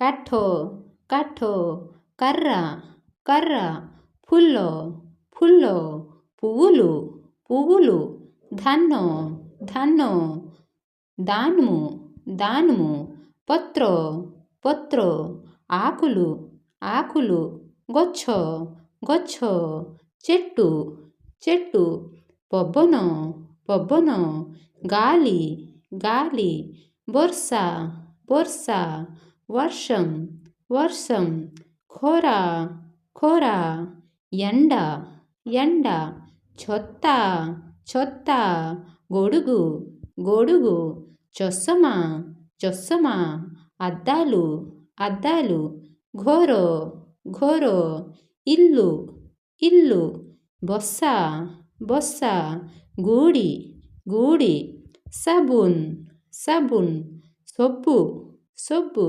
କାଠ କାଠ కర్ర కర్ర ଫୁଲ ଫୁଲ పువ్వులు పువ్వులు ଧାନ ଧାନ దానము దానము పత్ర పత్ర ఆకులు ఆకులు గଛ గଛ చెట్టు చెట్టు పవన పవన గాలి గాలి ବର୍ଷା ବର୍ଷା వర్షం వర్షం ଖରା ଖରା ఎండ ఎండ ଛତା ଛତା గొడుగు గొడుగు చొస్సమా చొస్సమా అద్దాలు అద్దాలు ఘోర ఘోర ఇల్లు ఇల్లు బొస్స బొస్స గూడి గూడి సాబున్ సాబున్ సబ్బు సబ్బు